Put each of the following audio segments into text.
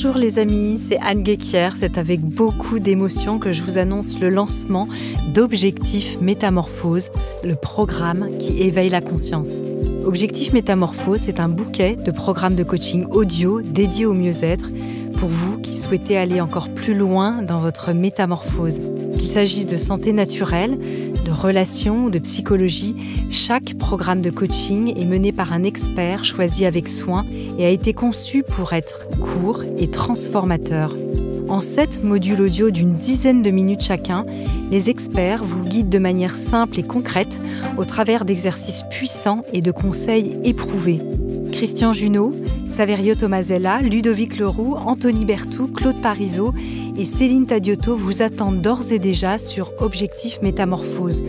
Bonjour les amis, c'est Anne Guéquier. C'est avec beaucoup d'émotion que je vous annonce le lancement d'Objectif Métamorphose, le programme qui éveille la conscience. Objectif Métamorphose, c'est un bouquet de programmes de coaching audio dédiés au mieux-être pour vous qui souhaitez aller encore plus loin dans votre métamorphose. Qu'il s'agisse de santé naturelle, de relations ou de psychologie, chaque programme de coaching est mené par un expert choisi avec soin et a été conçu pour être court et transformateur. En 7 modules audio d'une dizaine de minutes chacun, les experts vous guident de manière simple et concrète au travers d'exercices puissants et de conseils éprouvés. Christian Junot, Saverio Tomasella, Ludovic Leroux, Anthony Berthoud, Claude Parisot et Céline Tadiotto vous attendent d'ores et déjà sur Objectif Métamorphose.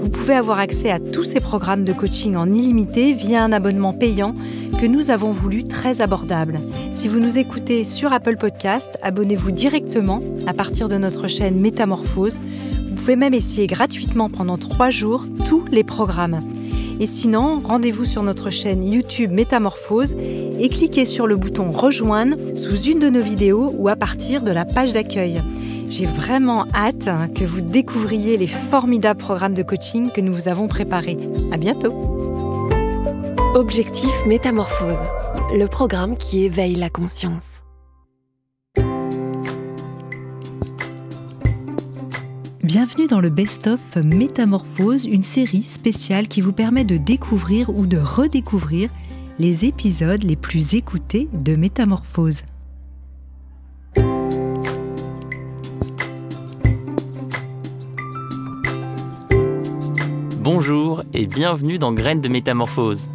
Vous pouvez avoir accès à tous ces programmes de coaching en illimité via un abonnement payant que nous avons voulu très abordable. Si vous nous écoutez sur Apple Podcast, abonnez-vous directement à partir de notre chaîne Métamorphose. Vous pouvez même essayer gratuitement pendant 3 jours tous les programmes. Et sinon, rendez-vous sur notre chaîne YouTube Métamorphose et cliquez sur le bouton Rejoindre sous une de nos vidéos ou à partir de la page d'accueil. J'ai vraiment hâte que vous découvriez les formidables programmes de coaching que nous vous avons préparés. À bientôt. Objectif Métamorphose, le programme qui éveille la conscience. Bienvenue dans le Best-of Métamorphose, une série spéciale qui vous permet de découvrir ou de redécouvrir les épisodes les plus écoutés de Métamorphose. Bonjour et bienvenue dans Graines de Métamorphose,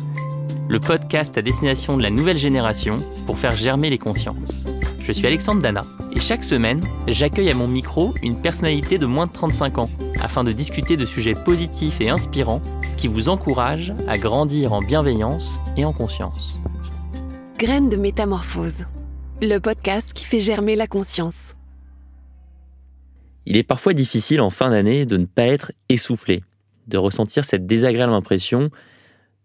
le podcast à destination de la nouvelle génération pour faire germer les consciences. Je suis Alexandre Dana et chaque semaine, j'accueille à mon micro une personnalité de moins de 35 ans afin de discuter de sujets positifs et inspirants qui vous encouragent à grandir en bienveillance et en conscience. Graines de Métamorphose, le podcast qui fait germer la conscience. Il est parfois difficile en fin d'année de ne pas être essoufflé, de ressentir cette désagréable impression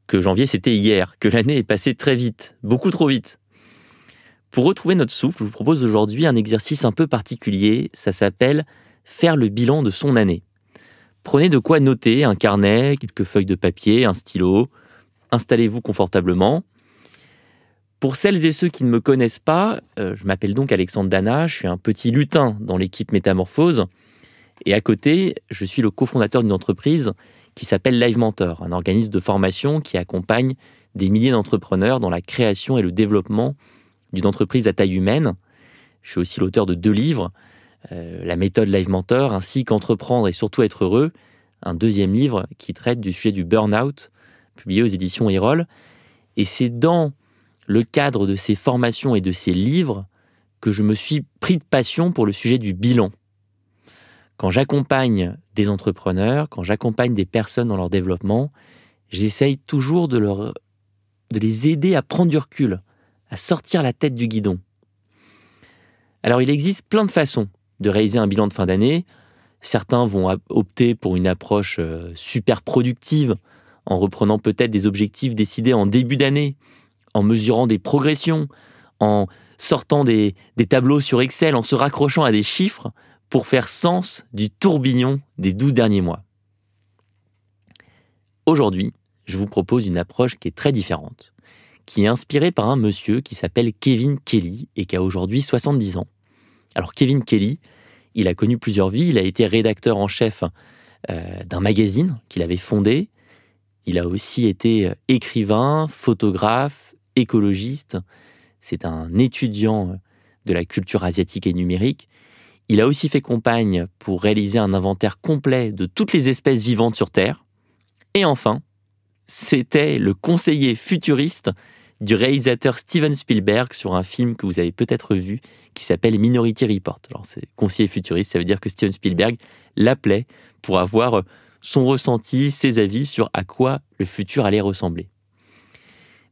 que janvier c'était hier, que l'année est passée très vite, beaucoup trop vite. Pour retrouver notre souffle, je vous propose aujourd'hui un exercice un peu particulier, ça s'appelle « Faire le bilan de son année ». Prenez de quoi noter, un carnet, quelques feuilles de papier, un stylo, installez-vous confortablement. Pour celles et ceux qui ne me connaissent pas, je m'appelle donc Alexandre Dana, je suis un petit lutin dans l'équipe Métamorphose, et à côté, je suis le cofondateur d'une entreprise qui s'appelle Live Mentor, un organisme de formation qui accompagne des milliers d'entrepreneurs dans la création et le développement d'une entreprise à taille humaine. Je suis aussi l'auteur de 2 livres, La méthode Live Mentor, ainsi qu'Entreprendre et surtout être heureux, un 2e livre qui traite du sujet du burn-out, publié aux éditions Erol. Et c'est dans le cadre de ces formations et de ces livres que je me suis pris de passion pour le sujet du bilan. Quand j'accompagne des entrepreneurs, quand j'accompagne des personnes dans leur développement, j'essaye toujours de les aider à prendre du recul, à sortir la tête du guidon. Alors, il existe plein de façons de réaliser un bilan de fin d'année. Certains vont opter pour une approche super productive, en reprenant peut-être des objectifs décidés en début d'année, en mesurant des progressions, en sortant des tableaux sur Excel, en se raccrochant à des chiffres pour faire sens du tourbillon des 12 derniers mois. Aujourd'hui, je vous propose une approche qui est très différente, qui est inspiré par un monsieur qui s'appelle Kevin Kelly et qui a aujourd'hui 70 ans. Alors Kevin Kelly, il a connu plusieurs vies, il a été rédacteur en chef d'un magazine qu'il avait fondé, il a aussi été écrivain, photographe, écologiste, c'est un étudiant de la culture asiatique et numérique. Il a aussi fait campagne pour réaliser un inventaire complet de toutes les espèces vivantes sur Terre. Et enfin, c'était le conseiller futuriste du réalisateur Steven Spielberg sur un film que vous avez peut-être vu qui s'appelle Minority Report. Alors c'est conseiller futuriste, ça veut dire que Steven Spielberg l'appelait pour avoir son ressenti, ses avis sur à quoi le futur allait ressembler.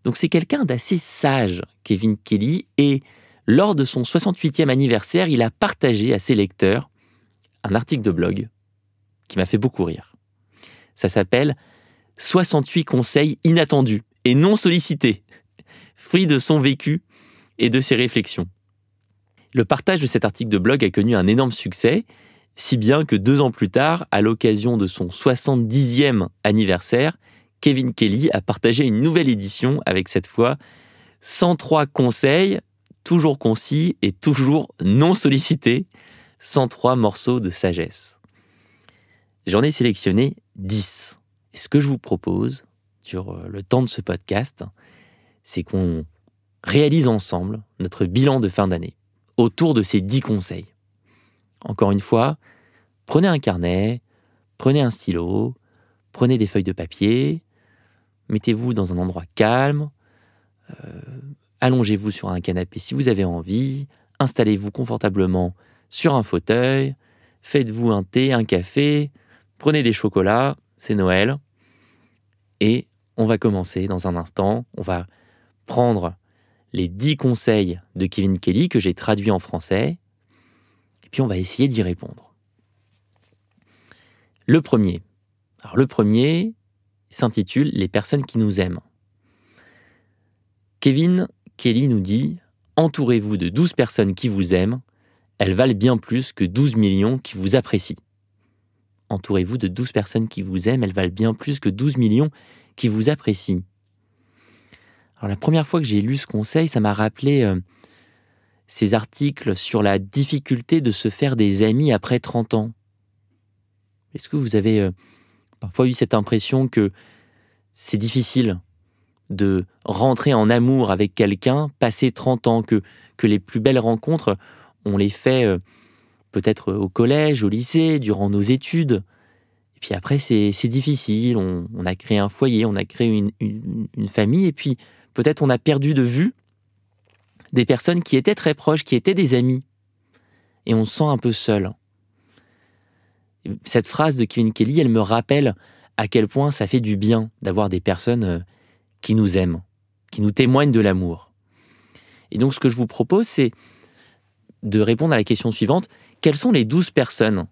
Donc c'est quelqu'un d'assez sage, Kevin Kelly, et lors de son 68e anniversaire, il a partagé à ses lecteurs un article de blog qui m'a fait beaucoup rire. Ça s'appelle « 68 conseils inattendus et non sollicités », fruit de son vécu et de ses réflexions. Le partage de cet article de blog a connu un énorme succès, si bien que 2 ans plus tard, à l'occasion de son 70e anniversaire, Kevin Kelly a partagé une nouvelle édition avec cette fois 103 conseils, toujours concis et toujours non sollicités, 103 morceaux de sagesse. J'en ai sélectionné 10. Et ce que je vous propose, sur le temps de ce podcast, c'est qu'on réalise ensemble notre bilan de fin d'année autour de ces 10 conseils. Encore une fois, prenez un carnet, prenez un stylo, prenez des feuilles de papier, mettez-vous dans un endroit calme, allongez-vous sur un canapé si vous avez envie, installez-vous confortablement sur un fauteuil, faites-vous un thé, un café, prenez des chocolats, c'est Noël, et on va commencer dans un instant. On va prendre les 10 conseils de Kevin Kelly que j'ai traduits en français, et puis on va essayer d'y répondre. Le premier s'intitule « Les personnes qui nous aiment ». Kevin Kelly nous dit « Entourez-vous de 12 personnes qui vous aiment, elles valent bien plus que 12 millions qui vous apprécient. » Entourez-vous de 12 personnes qui vous aiment, elles valent bien plus que 12 millions qui vous apprécient. Alors la première fois que j'ai lu ce conseil, ça m'a rappelé ces articles sur la difficulté de se faire des amis après 30 ans. Est-ce que vous avez parfois eu cette impression que c'est difficile de rentrer en amour avec quelqu'un passé 30 ans, que les plus belles rencontres, on les fait peut-être au collège, au lycée, durant nos études. Et puis après, c'est difficile, on a créé un foyer, on a créé une famille, et puis peut-être on a perdu de vue des personnes qui étaient très proches, qui étaient des amis. Et on se sent un peu seul. Cette phrase de Kevin Kelly, elle me rappelle à quel point ça fait du bien d'avoir des personnes qui nous aiment, qui nous témoignent de l'amour. Et donc ce que je vous propose, c'est de répondre à la question suivante. Quelles sont les 12 personnes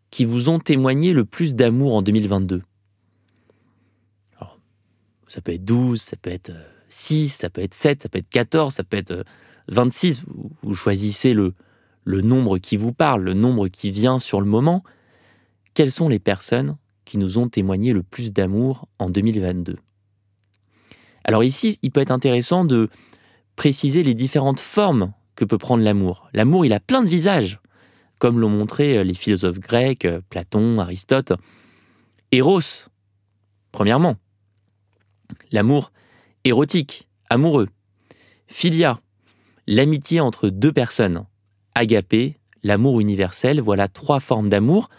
qui vous ont témoigné le plus d'amour en 2022 ? Alors, ça peut être 12, ça peut être 6, ça peut être 7, ça peut être 14, ça peut être 26. Vous choisissez le nombre qui vous parle, le nombre qui vient sur le moment. Quelles sont les personnes qui nous ont témoigné le plus d'amour en 2022 ? Alors ici, il peut être intéressant de préciser les différentes formes que peut prendre l'amour. L'amour, il a plein de visages, comme l'ont montré les philosophes grecs, Platon, Aristote. Eros, premièrement. L'amour érotique, amoureux. Philia, l'amitié entre 2 personnes. Agapé, l'amour universel. Voilà 3 formes d'amour,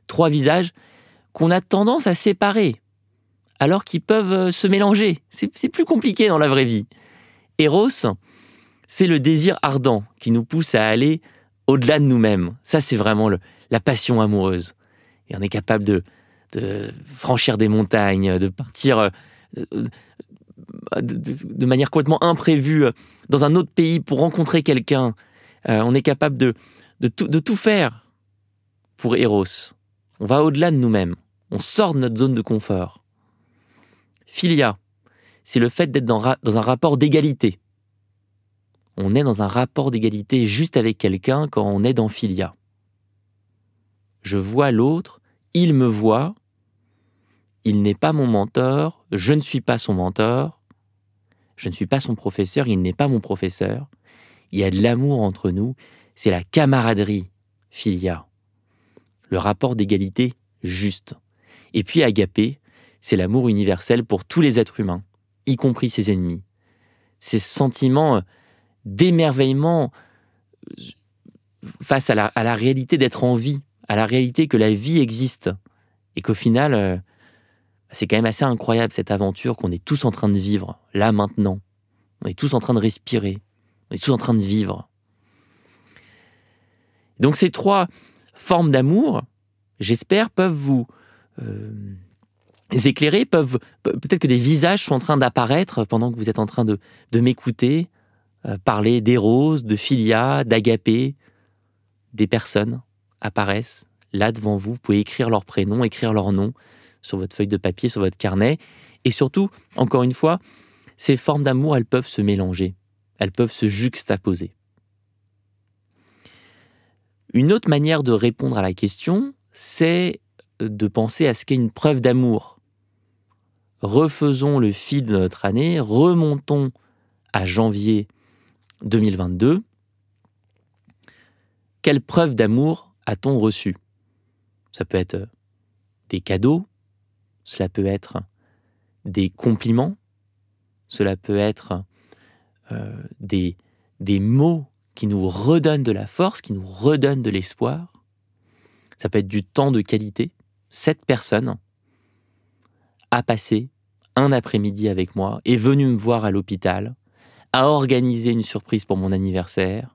3 visages qu'on a tendance à séparer, alors qu'ils peuvent se mélanger. C'est plus compliqué dans la vraie vie. Eros, c'est le désir ardent qui nous pousse à aller au-delà de nous-mêmes. Ça, c'est vraiment la passion amoureuse. Et on est capable de franchir des montagnes, de partir de manière complètement imprévue dans un autre pays pour rencontrer quelqu'un. On est capable de tout faire pour Eros. On va au-delà de nous-mêmes. On sort de notre zone de confort. Philia, c'est le fait d'être dans un rapport d'égalité. On est dans un rapport d'égalité juste avec quelqu'un quand on est dans Philia. Je vois l'autre, il me voit, il n'est pas mon mentor, je ne suis pas son mentor, je ne suis pas son professeur, il n'est pas mon professeur. Il y a de l'amour entre nous, c'est la camaraderie, Philia. Le rapport d'égalité juste. Et puis agapé, c'est l'amour universel pour tous les êtres humains, y compris ses ennemis. Ces sentiments d'émerveillement face à la réalité d'être en vie, à la réalité que la vie existe. Et qu'au final, c'est quand même assez incroyable cette aventure qu'on est tous en train de vivre, là, maintenant. On est tous en train de respirer, on est tous en train de vivre. Donc ces 3 formes d'amour, j'espère, peuvent vous éclairer, peut-être que des visages sont en train d'apparaître pendant que vous êtes en train de m'écouter, parler d'Eros, de Philia, d'Agapé. Des personnes apparaissent là devant vous. Vous pouvez écrire leur prénom, écrire leur nom sur votre feuille de papier, sur votre carnet. Et surtout, encore une fois, ces formes d'amour, elles peuvent se mélanger. Elles peuvent se juxtaposer. Une autre manière de répondre à la question, c'est de penser à ce qu'est une preuve d'amour. Refaisons le fil de notre année, remontons à janvier 2022. Quelle preuve d'amour a-t-on reçue? Ça peut être des cadeaux, cela peut être des compliments, cela peut être des mots qui nous redonnent de la force, qui nous redonnent de l'espoir. Ça peut être du temps de qualité. Cette personne a passé un après-midi avec moi, est venue me voir à l'hôpital, a organisé une surprise pour mon anniversaire,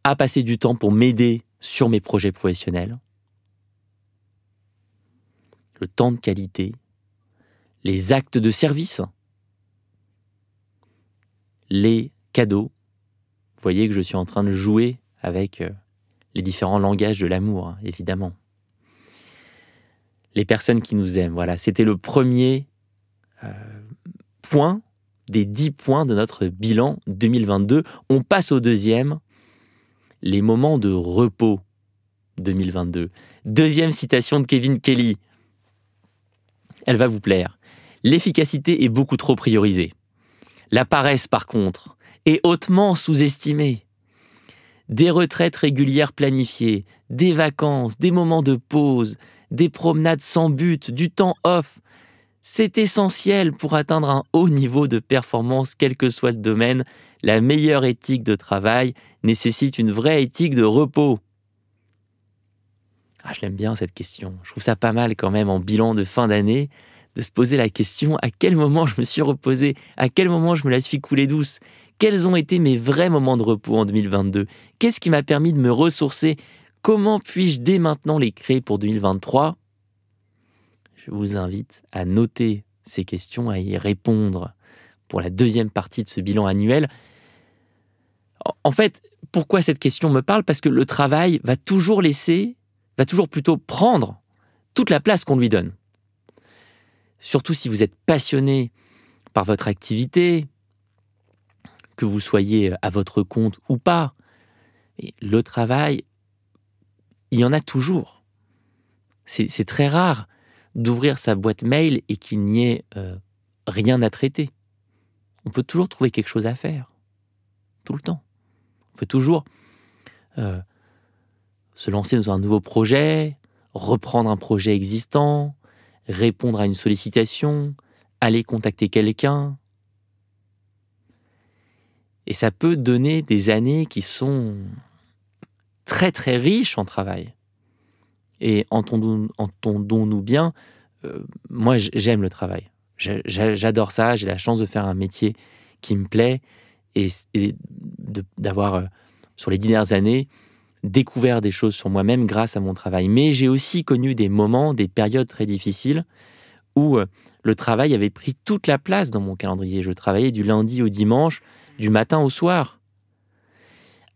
a passé du temps pour m'aider sur mes projets professionnels. Le temps de qualité, les actes de service, les cadeaux. Vous voyez que je suis en train de jouer avec les différents langages de l'amour, hein, évidemment. Les personnes qui nous aiment, voilà, c'était le premier point des 10 points de notre bilan 2022. On passe au deuxième, les moments de repos 2022. Deuxième citation de Kevin Kelly. Elle va vous plaire. L'efficacité est beaucoup trop priorisée. La paresse, par contre, est hautement sous-estimée. Des retraites régulières planifiées, des vacances, des moments de pause, des promenades sans but, du temps off, c'est essentiel pour atteindre un haut niveau de performance, quel que soit le domaine. La meilleure éthique de travail nécessite une vraie éthique de repos. Je l'aime bien cette question. Je trouve ça pas mal quand même en bilan de fin d'année de se poser la question à quel moment je me suis reposé, à quel moment je me la suis coulée douce, quels ont été mes vrais moments de repos en 2022, qu'est-ce qui m'a permis de me ressourcer, comment puis-je dès maintenant les créer pour 2023 ? Je vous invite à noter ces questions, à y répondre pour la deuxième partie de ce bilan annuel. En fait, pourquoi cette question me parle ? Parce que le travail va toujours plutôt prendre toute la place qu'on lui donne. Surtout si vous êtes passionné par votre activité, que vous soyez à votre compte ou pas. Et le travail, il y en a toujours. C'est très rare d'ouvrir sa boîte mail et qu'il n'y ait rien à traiter. On peut toujours trouver quelque chose à faire. Tout le temps. On peut toujours se lancer dans un nouveau projet, reprendre un projet existant, répondre à une sollicitation, aller contacter quelqu'un. Et ça peut donner des années qui sont très très riches en travail. Et entendons-nous bien, moi j'aime le travail. J'adore ça, j'ai la chance de faire un métier qui me plaît et d'avoir, sur les 10 dernières années, découvert des choses sur moi-même grâce à mon travail. Mais j'ai aussi connu des moments, des périodes très difficiles où le travail avait pris toute la place dans mon calendrier. Je travaillais du lundi au dimanche, du matin au soir.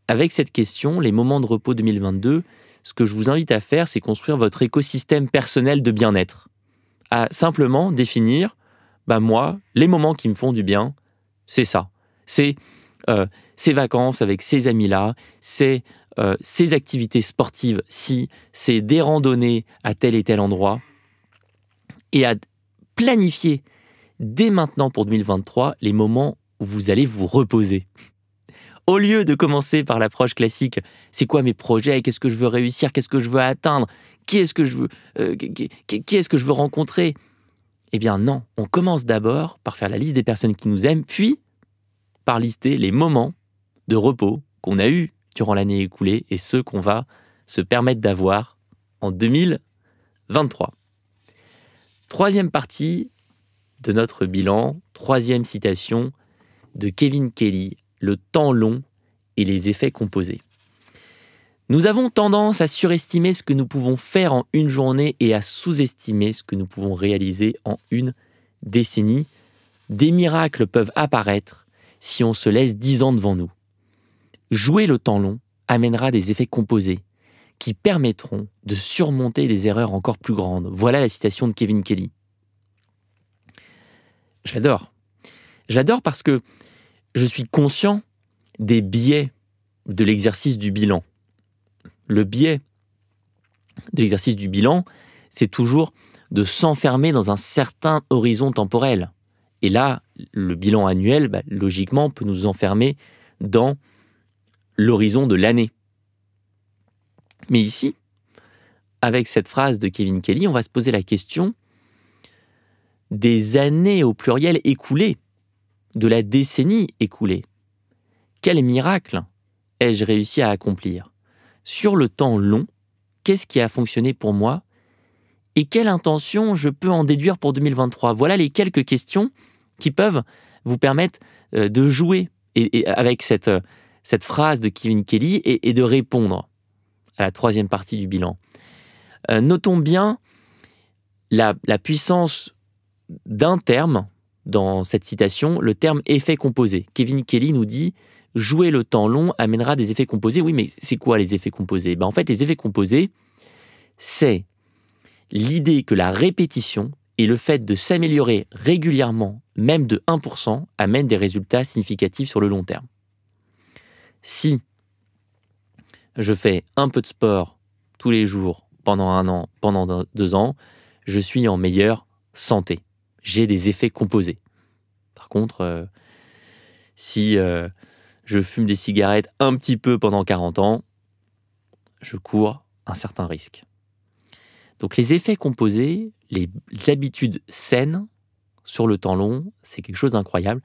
Avec cette question, les moments de repos 2022, ce que je vous invite à faire, c'est construire votre écosystème personnel de bien-être. À simplement définir, moi, les moments qui me font du bien, c'est ça. C'est ces vacances avec ces amis-là, c'est ces activités sportives-ci, c'est des randonnées à tel et tel endroit. Et à planifier dès maintenant pour 2023 les moments où vous allez vous reposer. Au lieu de commencer par l'approche classique, c'est quoi mes projets, qu'est-ce que je veux réussir, qu'est-ce que je veux atteindre, qui est-ce que je veux rencontrer ? Eh bien non, on commence d'abord par faire la liste des personnes qui nous aiment, puis par lister les moments de repos qu'on a eus durant l'année écoulée et ceux qu'on va se permettre d'avoir en 2023. Troisième partie de notre bilan, troisième citation de Kevin Kelly, le temps long et les effets composés. Nous avons tendance à surestimer ce que nous pouvons faire en une journée et à sous-estimer ce que nous pouvons réaliser en une décennie. Des miracles peuvent apparaître si on se laisse 10 ans devant nous. Jouer le temps long amènera des effets composés qui permettront de surmonter des erreurs encore plus grandes. Voilà la citation de Kevin Kelly. J'adore. J'adore parce que je suis conscient des biais de l'exercice du bilan. Le biais de l'exercice du bilan, c'est toujours de s'enfermer dans un certain horizon temporel. Et là, le bilan annuel, logiquement, peut nous enfermer dans l'horizon de l'année. Mais ici, avec cette phrase de Kevin Kelly, on va se poser la question des années au pluriel écoulées, de la décennie écoulée. Quel miracle ai-je réussi à accomplir? Sur le temps long, qu'est-ce qui a fonctionné pour moi? Et quelle intention je peux en déduire pour 2023? Voilà les quelques questions qui peuvent vous permettre de jouer avec cette phrase de Kevin Kelly et de répondre à la troisième partie du bilan. Notons bien la puissance d'un terme dans cette citation, le terme effet composé. Kevin Kelly nous dit « jouer le temps long amènera des effets composés ». Oui, mais c'est quoi les effets composés? En fait, les effets composés, c'est l'idée que la répétition et le fait de s'améliorer régulièrement, même de 1%, amène des résultats significatifs sur le long terme. Si je fais un peu de sport tous les jours pendant 1 an, pendant 2 ans, je suis en meilleure santé. J'ai des effets composés. Par contre, si je fume des cigarettes un petit peu pendant 40 ans, je cours un certain risque. Donc les effets composés, les habitudes saines sur le temps long, c'est quelque chose d'incroyable.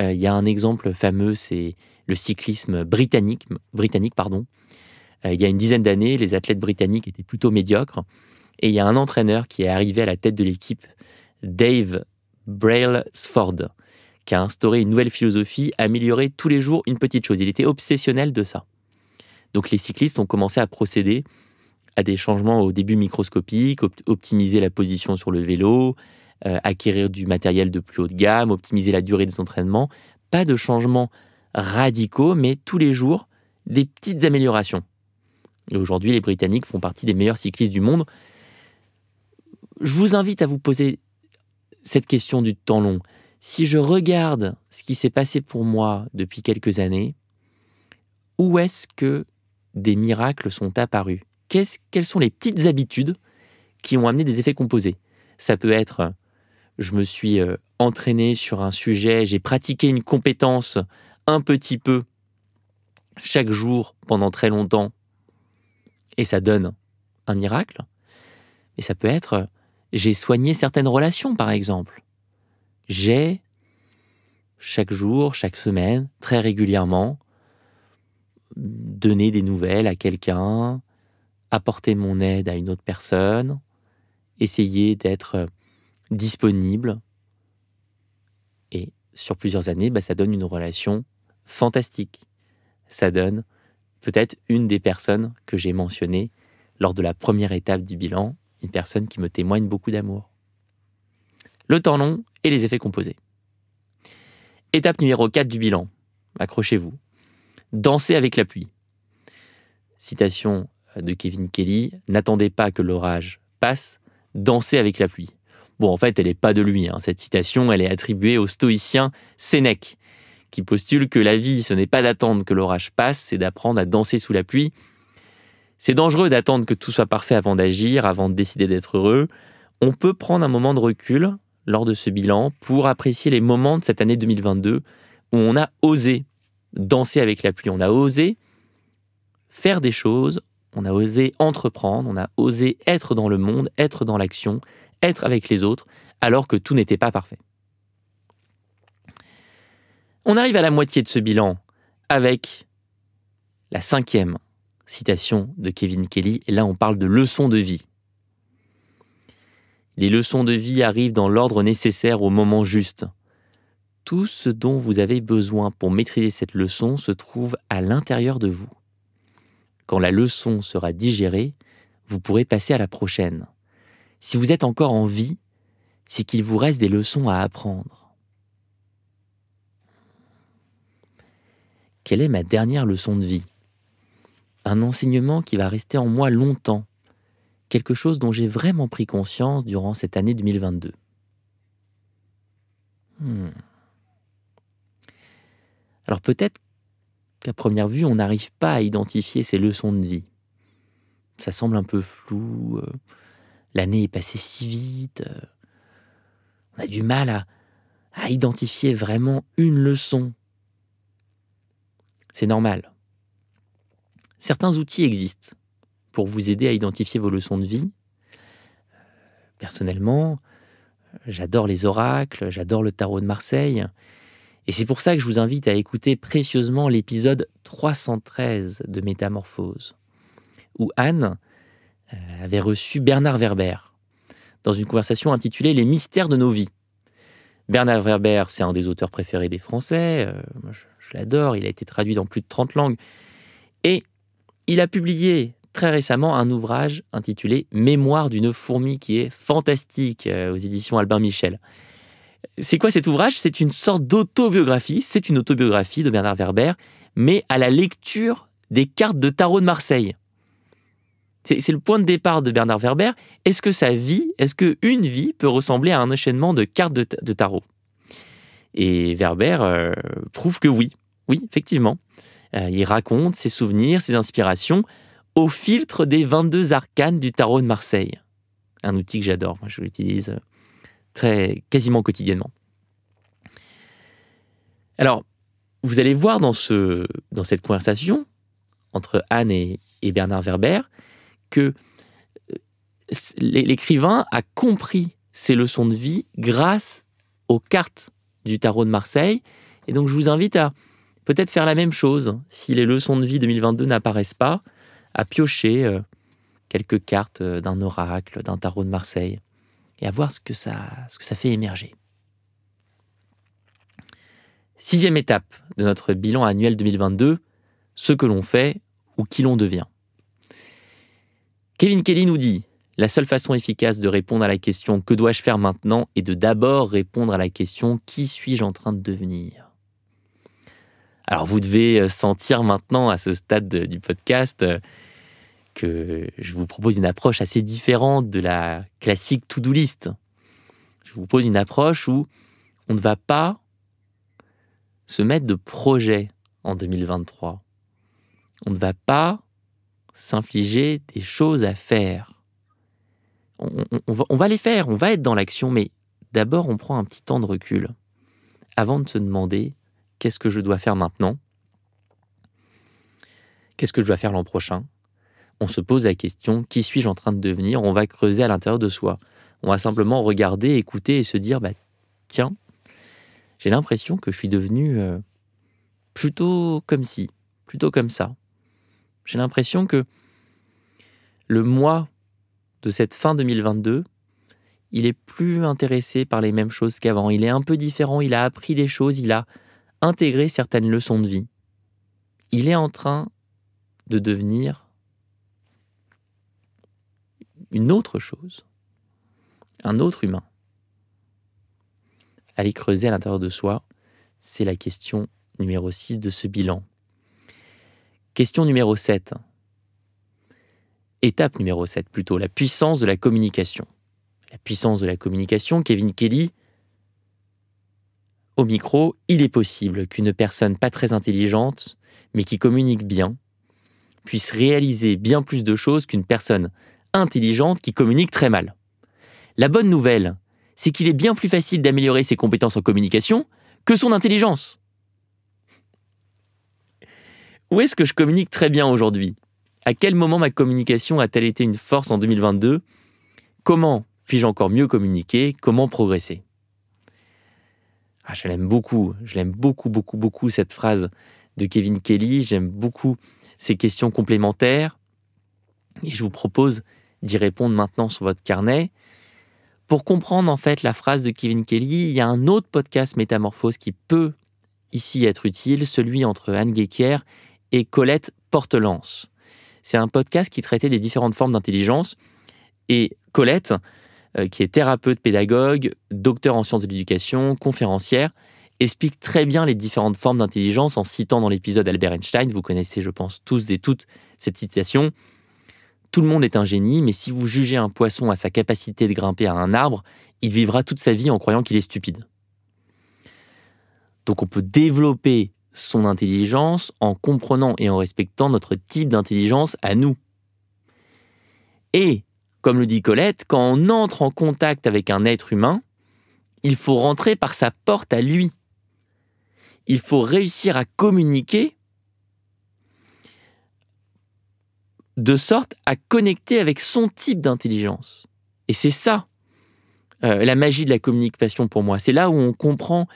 Il y a un exemple fameux, c'est le cyclisme britannique. Il y a une dizaine d'années, les athlètes britanniques étaient plutôt médiocres. Et il y a un entraîneur qui est arrivé à la tête de l'équipe, Dave Brailsford, qui a instauré une nouvelle philosophie, améliorer tous les jours une petite chose. Il était obsessionnel de ça. Donc les cyclistes ont commencé à procéder à des changements au début microscopiques, optimiser la position sur le vélo, acquérir du matériel de plus haute gamme, optimiser la durée des entraînements. Pas de changements radicaux, mais tous les jours, des petites améliorations. Et aujourd'hui, les Britanniques font partie des meilleurs cyclistes du monde. Je vous invite à vous poser cette question du temps long. Si je regarde ce qui s'est passé pour moi depuis quelques années, où est-ce que des miracles sont apparus? Quelles sont les petites habitudes qui ont amené des effets composés? Ça peut être, je me suis entraîné sur un sujet, j'ai pratiqué une compétence un petit peu chaque jour pendant très longtemps et ça donne un miracle. Et ça peut être, j'ai soigné certaines relations par exemple. J'ai chaque jour, chaque semaine, très régulièrement, donné des nouvelles à quelqu'un, apporter mon aide à une autre personne, essayer d'être disponible. Et sur plusieurs années, ça donne une relation fantastique. Ça donne peut-être une des personnes que j'ai mentionnées lors de la première étape du bilan, une personne qui me témoigne beaucoup d'amour. Le temps long et les effets composés. Étape numéro 4 du bilan. Accrochez-vous. Danser avec la pluie. Citation de Kevin Kelly. N'attendez pas que l'orage passe, dansez avec la pluie. Bon, en fait, elle n'est pas de lui. Cette citation, elle est attribuée au stoïcien Sénèque, qui postule que la vie, ce n'est pas d'attendre que l'orage passe, c'est d'apprendre à danser sous la pluie. C'est dangereux d'attendre que tout soit parfait avant d'agir, avant de décider d'être heureux. On peut prendre un moment de recul lors de ce bilan pour apprécier les moments de cette année 2022 où on a osé danser avec la pluie, on a osé faire des choses, on a osé entreprendre, on a osé être dans le monde, être dans l'action, être avec les autres, alors que tout n'était pas parfait. On arrive à la moitié de ce bilan avec la 5e citation de Kevin Kelly, et là on parle de leçons de vie. Les leçons de vie arrivent dans l'ordre nécessaire au moment juste. Tout ce dont vous avez besoin pour maîtriser cette leçon se trouve à l'intérieur de vous. Quand la leçon sera digérée, vous pourrez passer à la prochaine. Si vous êtes encore en vie, c'est qu'il vous reste des leçons à apprendre. Quelle est ma dernière leçon de vie? Un enseignement qui va rester en moi longtemps. Quelque chose dont j'ai vraiment pris conscience durant cette année 2022. Alors peut-être qu'à première vue, on n'arrive pas à identifier ces leçons de vie. ça semble un peu flou, l'année est passée si vite, on a du mal à identifier vraiment une leçon. C'est normal. Certains outils existent pour vous aider à identifier vos leçons de vie. Personnellement, j'adore les oracles, j'adore le tarot de Marseille. Et c'est pour ça que je vous invite à écouter précieusement l'épisode 313 de Métamorphose, où Anne avait reçu Bernard Werber dans une conversation intitulée « Les mystères de nos vies ». Bernard Werber, c'est un des auteurs préférés des Français. Moi, je l'adore, il a été traduit dans plus de 30 langues. Et il a publié très récemment un ouvrage intitulé « Mémoire d'une fourmi » qui est fantastique aux éditions Albin Michel. C'est quoi cet ouvrage? C'est une sorte d'autobiographie. C'est une autobiographie de Bernard Werber, mais à la lecture des cartes de tarot de Marseille. C'est le point de départ de Bernard Werber. Est-ce que sa vie, est-ce qu'une vie peut ressembler à un enchaînement de cartes de tarot? Et Werber prouve que oui. Oui, effectivement. Il raconte ses souvenirs, ses inspirations au filtre des 22 arcanes du tarot de Marseille. Un outil que j'adore. Moi, je l'utilise quasiment quotidiennement. Alors, vous allez voir dans cette conversation entre Anne et Bernard Werber que l'écrivain a compris ses leçons de vie grâce aux cartes du tarot de Marseille. Et donc, je vous invite à peut-être faire la même chose, si les leçons de vie 2022 n'apparaissent pas, à piocher quelques cartes d'un oracle, d'un tarot de Marseille, et à voir ce que ça fait émerger. 6e étape de notre bilan annuel 2022, ce que l'on fait ou qui l'on devient. Kevin Kelly nous dit « La seule façon efficace de répondre à la question « Que dois-je faire maintenant ?» est de d'abord répondre à la question « Qui suis-je en train de devenir ?» Alors vous devez sentir maintenant à ce stade du podcast que je vous propose une approche assez différente de la classique to-do list. Je vous propose une approche où on ne va pas se mettre de projet en 2023. On ne va pas s'infliger des choses à faire. On va les faire, on va être dans l'action, mais d'abord on prend un petit temps de recul avant de se demander qu'est-ce que je dois faire maintenant? Qu'est-ce que je dois faire l'an prochain? On se pose la question, qui suis-je en train de devenir? On va creuser à l'intérieur de soi. On va simplement regarder, écouter et se dire, tiens, j'ai l'impression que je suis devenu plutôt comme ci, plutôt comme ça. J'ai l'impression que le moi de cette fin 2022, il est plus intéressé par les mêmes choses qu'avant. Il est un peu différent, il a appris des choses, il a intégré certaines leçons de vie. Il est en train de devenir une autre chose, un autre humain. Aller creuser à l'intérieur de soi, c'est la question numéro 6 de ce bilan. Question numéro 7. Étape numéro 7 plutôt, la puissance de la communication. La puissance de la communication, Kevin Kelly, au micro, il est possible qu'une personne pas très intelligente, mais qui communique bien, puisse réaliser bien plus de choses qu'une personne intelligente qui communique très mal. La bonne nouvelle, c'est qu'il est bien plus facile d'améliorer ses compétences en communication que son intelligence. Où est-ce que je communique très bien aujourd'hui? À quel moment ma communication a-t-elle été une force en 2022? Comment puis-je encore mieux communiquer? Comment progresser? Je l'aime beaucoup, beaucoup cette phrase de Kevin Kelly. J'aime beaucoup ces questions complémentaires. Et je vous propose d'y répondre maintenant sur votre carnet. Pour comprendre en fait la phrase de Kevin Kelly, il y a un autre podcast Métamorphose qui peut ici être utile, celui entre Anne Guéquière et Colette Portelance. C'est un podcast qui traitait des différentes formes d'intelligence. Et Colette, qui est thérapeute pédagogue, docteur en sciences de l'éducation, conférencière, explique très bien les différentes formes d'intelligence en citant dans l'épisode Albert Einstein. Vous connaissez, je pense, tous et toutes cette citation. Tout le monde est un génie, mais si vous jugez un poisson à sa capacité de grimper à un arbre, il vivra toute sa vie en croyant qu'il est stupide. Donc on peut développer son intelligence en comprenant et en respectant notre type d'intelligence à nous. Et, comme le dit Colette, quand on entre en contact avec un être humain, il faut rentrer par sa porte à lui. Il faut réussir à communiquer de sorte à connecter avec son type d'intelligence. Et c'est ça, la magie de la communication pour moi. C'est là où on comprend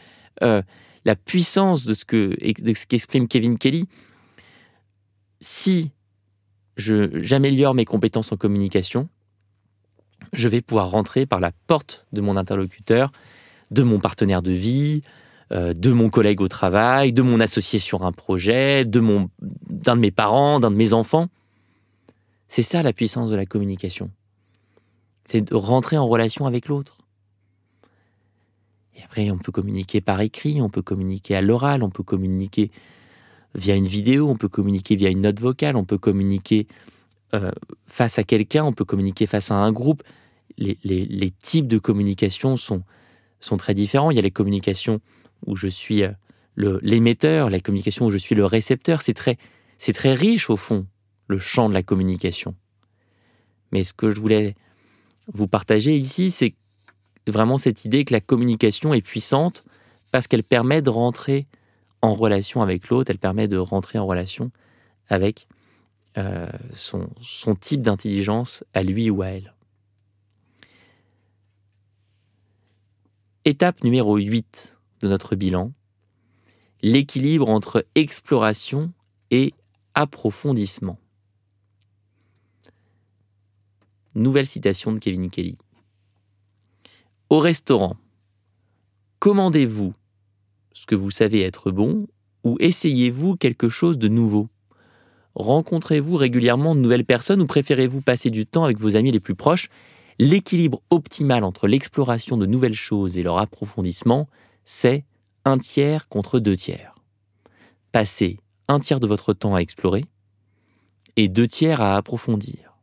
la puissance de ce qu'exprime Kevin Kelly. Si j'améliore mes compétences en communication, je vais pouvoir rentrer par la porte de mon interlocuteur, de mon partenaire de vie, de mon collègue au travail, de mon associé sur un projet, d'un de mes parents, d'un de mes enfants. C'est ça la puissance de la communication. C'est de rentrer en relation avec l'autre. Et après, on peut communiquer par écrit, on peut communiquer à l'oral, on peut communiquer via une vidéo, on peut communiquer via une note vocale, on peut communiquer face à quelqu'un, on peut communiquer face à un groupe. Les types de communication sont très différents. Il y a les communications où je suis l'émetteur, la communication où je suis le récepteur. C'est très riche au fond, le champ de la communication. Mais ce que je voulais vous partager ici, c'est vraiment cette idée que la communication est puissante parce qu'elle permet de rentrer en relation avec l'autre, elle permet de rentrer en relation avec son type d'intelligence à lui ou à elle. Étape numéro 8 de notre bilan, l'équilibre entre exploration et approfondissement. Nouvelle citation de Kevin Kelly. Au restaurant, commandez-vous ce que vous savez être bon ou essayez-vous quelque chose de nouveau? Rencontrez-vous régulièrement de nouvelles personnes ou préférez-vous passer du temps avec vos amis les plus proches? L'équilibre optimal entre l'exploration de nouvelles choses et leur approfondissement, c'est 1/3 contre 2/3. Passez 1/3 de votre temps à explorer et 2/3 à approfondir.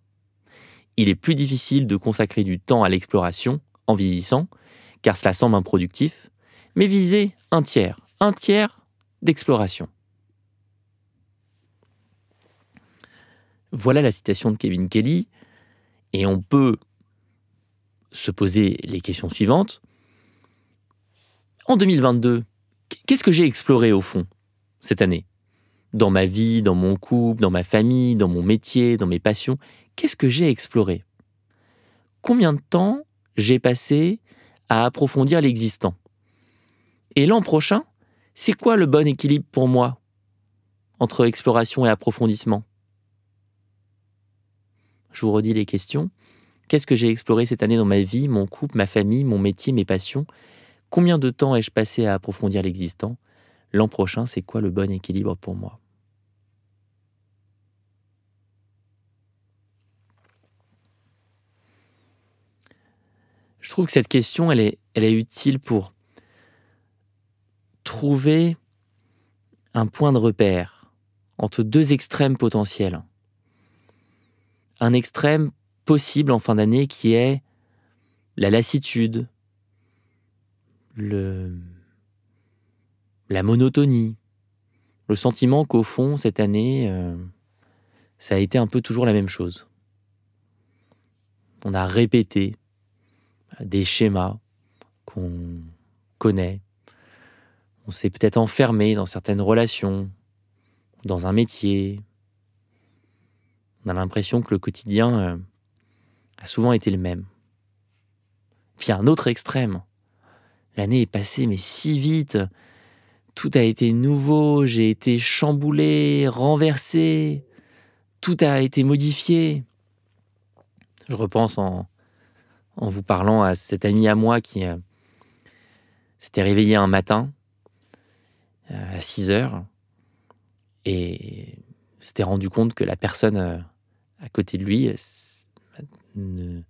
Il est plus difficile de consacrer du temps à l'exploration en vieillissant, car cela semble improductif, mais visez 1/3 d'exploration. Voilà la citation de Kevin Kelly, et on peut se poser les questions suivantes. En 2022, qu'est-ce que j'ai exploré au fond cette année? Dans ma vie, dans mon couple, dans ma famille, dans mon métier, dans mes passions, qu'est-ce que j'ai exploré? Combien de temps j'ai passé à approfondir l'existant? Et l'an prochain, c'est quoi le bon équilibre pour moi entre exploration et approfondissement? Je vous redis les questions. Qu'est-ce que j'ai exploré cette année dans ma vie, mon couple, ma famille, mon métier, mes passions? Combien de temps ai-je passé à approfondir l'existant? L'an prochain, c'est quoi le bon équilibre pour moi? Je trouve que cette question, elle est utile pour trouver un point de repère entre deux extrêmes potentiels. Un extrême possible en fin d'année qui est la lassitude, la monotonie, le sentiment qu'au fond, cette année, ça a été un peu toujours la même chose. On a répété des schémas qu'on connaît. On s'est peut-être enfermé dans certaines relations, dans un métier. On a l'impression que le quotidien a souvent été le même. Puis un autre extrême. L'année est passée, mais si vite. Tout a été nouveau, j'ai été chamboulé, renversé. Tout a été modifié. Je repense en vous parlant à cet ami à moi qui s'était réveillé un matin à 6h et s'était rendu compte que la personne à côté de lui ne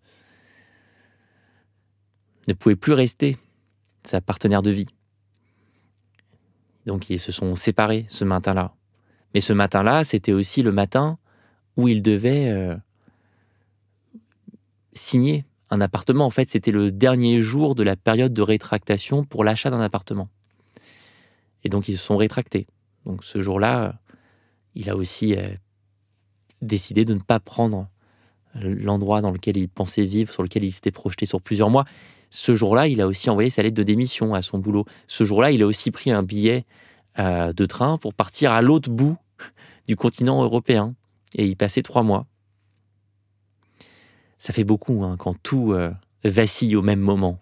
pouvait plus rester sa partenaire de vie. Donc ils se sont séparés ce matin-là. Mais ce matin-là, c'était aussi le matin où il devait signer un appartement. En fait, c'était le dernier jour de la période de rétractation pour l'achat d'un appartement. Et donc, ils se sont rétractés. Donc, ce jour-là, il a aussi décidé de ne pas prendre l'endroit dans lequel il pensait vivre, sur lequel il s'était projeté sur plusieurs mois. Ce jour-là, il a aussi envoyé sa lettre de démission à son boulot. Ce jour-là, il a aussi pris un billet de train pour partir à l'autre bout du continent européen et y passer 3 mois. Ça fait beaucoup hein, quand tout vacille au même moment.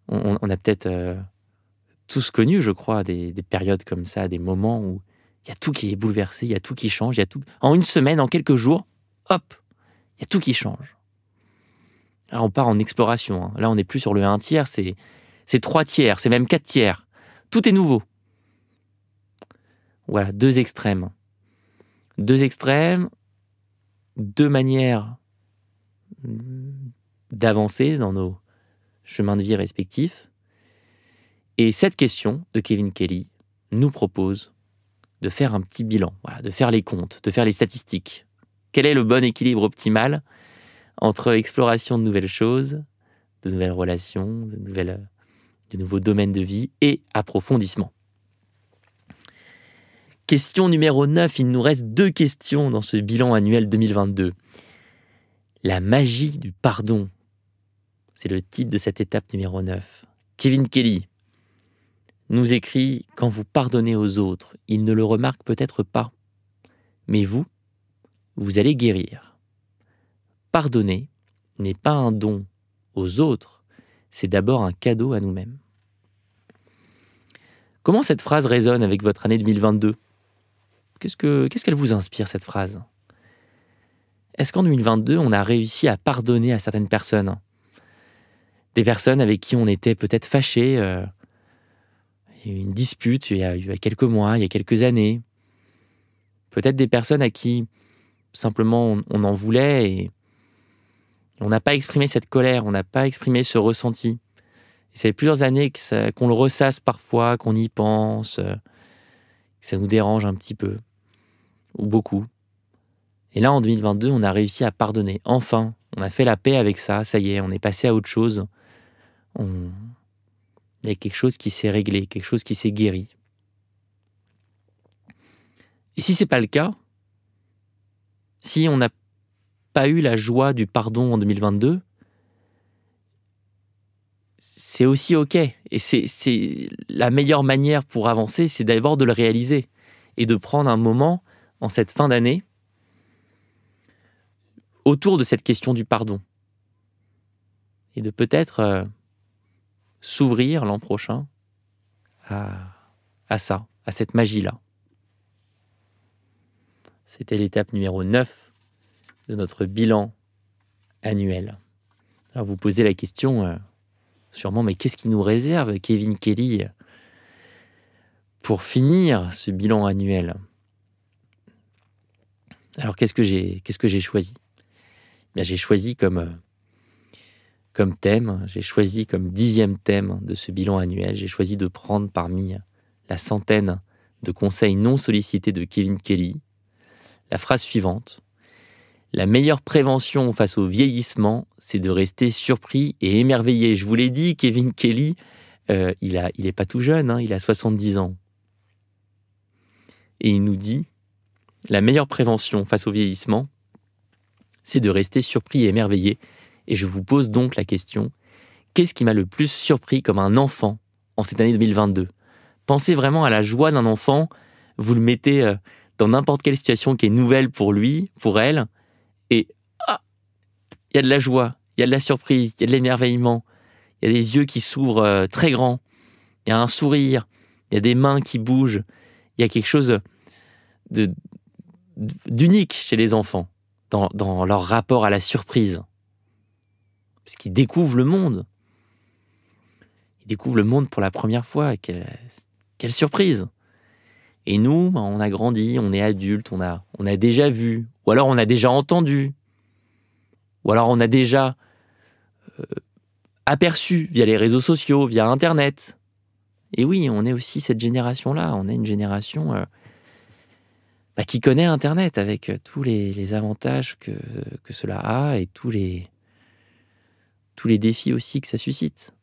On a peut-être tous connu, je crois, des périodes comme ça, des moments où il y a tout qui est bouleversé, il y a tout qui change, il y a tout... En une semaine, en quelques jours, hop, il y a tout qui change. Alors on part en exploration. Hein. Là, on n'est plus sur le 1/3, c'est 3/3, c'est même 4/3. Tout est nouveau. Voilà, 2 extrêmes. 2 extrêmes, 2 manières d'avancer dans nos chemins de vie respectifs. Et cette question de Kevin Kelly nous propose de faire un petit bilan, voilà, de faire les comptes, de faire les statistiques. Quel est le bon équilibre optimal entre exploration de nouvelles choses, de nouvelles relations, de nouveaux domaines de vie et approfondissement. Question numéro 9, il nous reste 2 questions dans ce bilan annuel 2022. La magie du pardon, c'est le titre de cette étape numéro 9. Kevin Kelly nous écrit « Quand vous pardonnez aux autres, ils ne le remarquent peut-être pas, mais vous allez guérir. Pardonner n'est pas un don aux autres, c'est d'abord un cadeau à nous-mêmes. » Comment cette phrase résonne avec votre année 2022 ? Qu'est-ce qu'elle vous inspire, cette phrase ? Est-ce qu'en 2022, on a réussi à pardonner à certaines personnes ? Des personnes avec qui on était peut-être fâchés, il y a eu une dispute il y a quelques mois, il y a quelques années. Peut-être des personnes à qui, simplement, on en voulait et on n'a pas exprimé cette colère, on n'a pas exprimé ce ressenti. Et ça fait plusieurs années qu'on le ressasse parfois, qu'on y pense, que ça nous dérange un petit peu, ou beaucoup. Et là, en 2022, on a réussi à pardonner. Enfin, on a fait la paix avec ça, ça y est, on est passé à autre chose. Il y a quelque chose qui s'est réglé, quelque chose qui s'est guéri. Et si ce n'est pas le cas, si on n'a pas eu la joie du pardon en 2022, c'est aussi OK. Et c'est la meilleure manière pour avancer, c'est d'abord de le réaliser et de prendre un moment en cette fin d'année autour de cette question du pardon. Et de peut-être s'ouvrir l'an prochain à ça, à cette magie-là. C'était l'étape numéro 9 de notre bilan annuel. Alors vous posez la question, sûrement, mais qu'est-ce qui nous réserve Kevin Kelly pour finir ce bilan annuel ? Alors qu'est-ce que j'ai choisi ? Bien, j'ai choisi comme thème, j'ai choisi comme 10e thème de ce bilan annuel, j'ai choisi de prendre parmi la centaine de conseils non sollicités de Kevin Kelly la phrase suivante: la meilleure prévention face au vieillissement, c'est de rester surpris et émerveillé. Je vous l'ai dit, Kevin Kelly, il est pas tout jeune, hein, il a 70 ans. Et il nous dit, la meilleure prévention face au vieillissement, c'est de rester surpris et émerveillé. Et je vous pose donc la question, qu'est-ce qui m'a le plus surpris comme un enfant en cette année 2022 ? Pensez vraiment à la joie d'un enfant, vous le mettez dans n'importe quelle situation qui est nouvelle pour lui, pour elle, et il y a de la joie, il y a de la surprise, il y a de l'émerveillement, il y a des yeux qui s'ouvrent très grands, il y a un sourire, il y a des mains qui bougent, il y a quelque chose d'unique chez les enfants dans leur rapport à la surprise. Parce qu'ils découvrent le monde. Ils découvrent le monde pour la première fois. Quelle surprise! Et nous, on a grandi, on est adulte, on a déjà vu, ou alors on a déjà entendu, ou alors on a déjà aperçu via les réseaux sociaux, via Internet. Et oui, on est aussi cette génération-là. On est une génération qui connaît Internet avec tous les avantages que cela a et tous les défis aussi que ça suscite.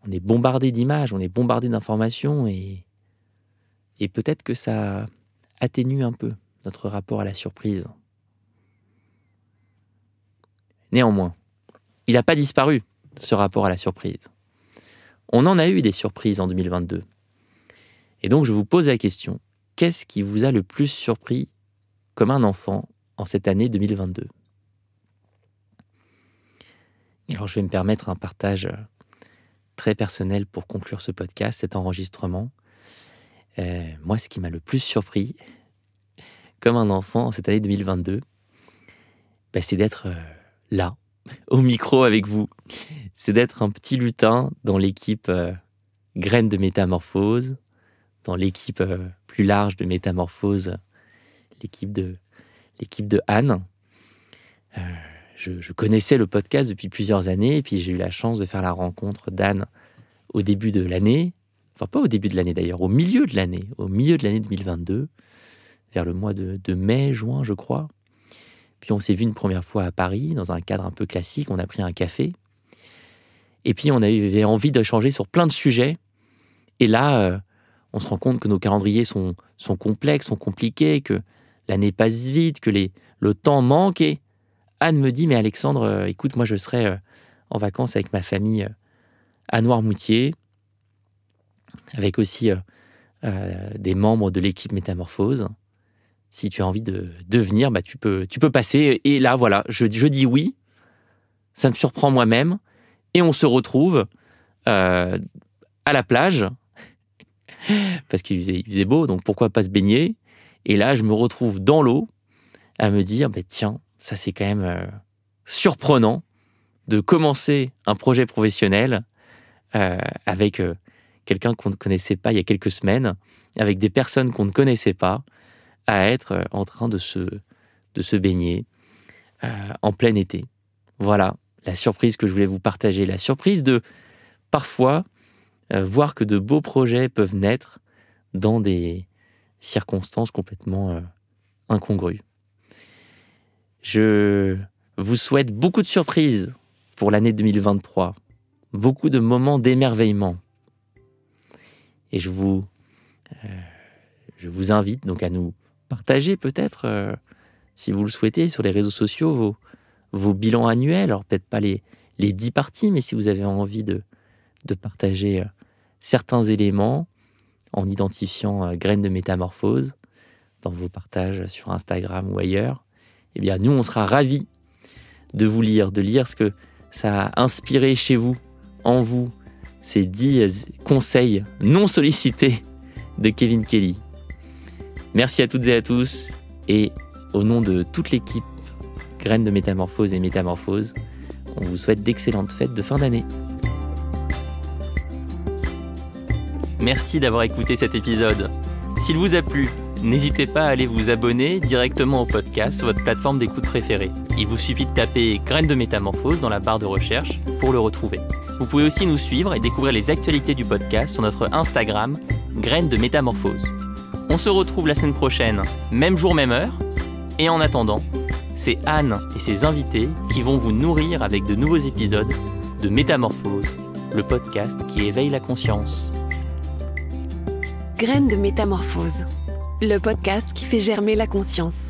On est bombardé d'images, on est bombardé d'informations et peut-être que ça atténue un peu notre rapport à la surprise. Néanmoins, il n'a pas disparu, ce rapport à la surprise. On en a eu des surprises en 2022. Et donc, je vous pose la question, qu'est-ce qui vous a le plus surpris comme un enfant en cette année 2022 ? Et alors, je vais me permettre un partage très personnel pour conclure ce podcast, cet enregistrement. Moi, ce qui m'a le plus surpris comme un enfant en cette année 2022, c'est d'être là, au micro avec vous. C'est d'être un petit lutin dans l'équipe Graines de Métamorphose, dans l'équipe plus large de Métamorphose, l'équipe de Anne. Je connaissais le podcast depuis plusieurs années, et puis j'ai eu la chance de faire la rencontre d'Anne au début de l'année, enfin pas au début de l'année d'ailleurs, au milieu de l'année 2022, vers le mois de mai, juin, je crois. Puis on s'est vu une première fois à Paris, dans un cadre un peu classique, on a pris un café. Et puis on avait envie d'échanger sur plein de sujets. Et là, on se rend compte que nos calendriers sont complexes, sont compliqués, que l'année passe vite, que le temps manque. Et Anne me dit, mais Alexandre, écoute, moi je serai en vacances avec ma famille à Noirmoutier, avec aussi des membres de l'équipe Métamorphose. Si tu as envie de venir, tu peux passer. Et là, voilà, je dis oui. Ça me surprend moi-même. Et on se retrouve à la plage, parce qu'il faisait beau, donc pourquoi pas se baigner. Et là, je me retrouve dans l'eau à me dire, tiens, ça c'est quand même surprenant de commencer un projet professionnel avec quelqu'un qu'on ne connaissait pas il y a quelques semaines, avec des personnes qu'on ne connaissait pas, à être en train de se baigner en plein été. Voilà la surprise que je voulais vous partager. La surprise de parfois voir que de beaux projets peuvent naître dans des circonstances complètement incongrues. Je vous souhaite beaucoup de surprises pour l'année 2023, beaucoup de moments d'émerveillement. Et je vous invite donc à nous partager peut-être, si vous le souhaitez, sur les réseaux sociaux, vos bilans annuels. Alors peut-être pas les 10 parties, mais si vous avez envie de partager certains éléments en identifiant Graines de Métamorphose dans vos partages sur Instagram ou ailleurs, eh bien nous on sera ravis de vous lire, de lire ce que ça a inspiré chez vous, en vous, ces 10 conseils non sollicités de Kevin Kelly. Merci à toutes et à tous, et au nom de toute l'équipe Graines de Métamorphose et Métamorphose, on vous souhaite d'excellentes fêtes de fin d'année. Merci d'avoir écouté cet épisode. S'il vous a plu, n'hésitez pas à aller vous abonner directement au podcast sur votre plateforme d'écoute préférée. Il vous suffit de taper Graines de Métamorphose dans la barre de recherche pour le retrouver. Vous pouvez aussi nous suivre et découvrir les actualités du podcast sur notre Instagram, Graines de Métamorphose. On se retrouve la semaine prochaine, même jour, même heure. Et en attendant, c'est Anne et ses invités qui vont vous nourrir avec de nouveaux épisodes de Métamorphose, le podcast qui éveille la conscience. Graines de Métamorphose, le podcast qui fait germer la conscience.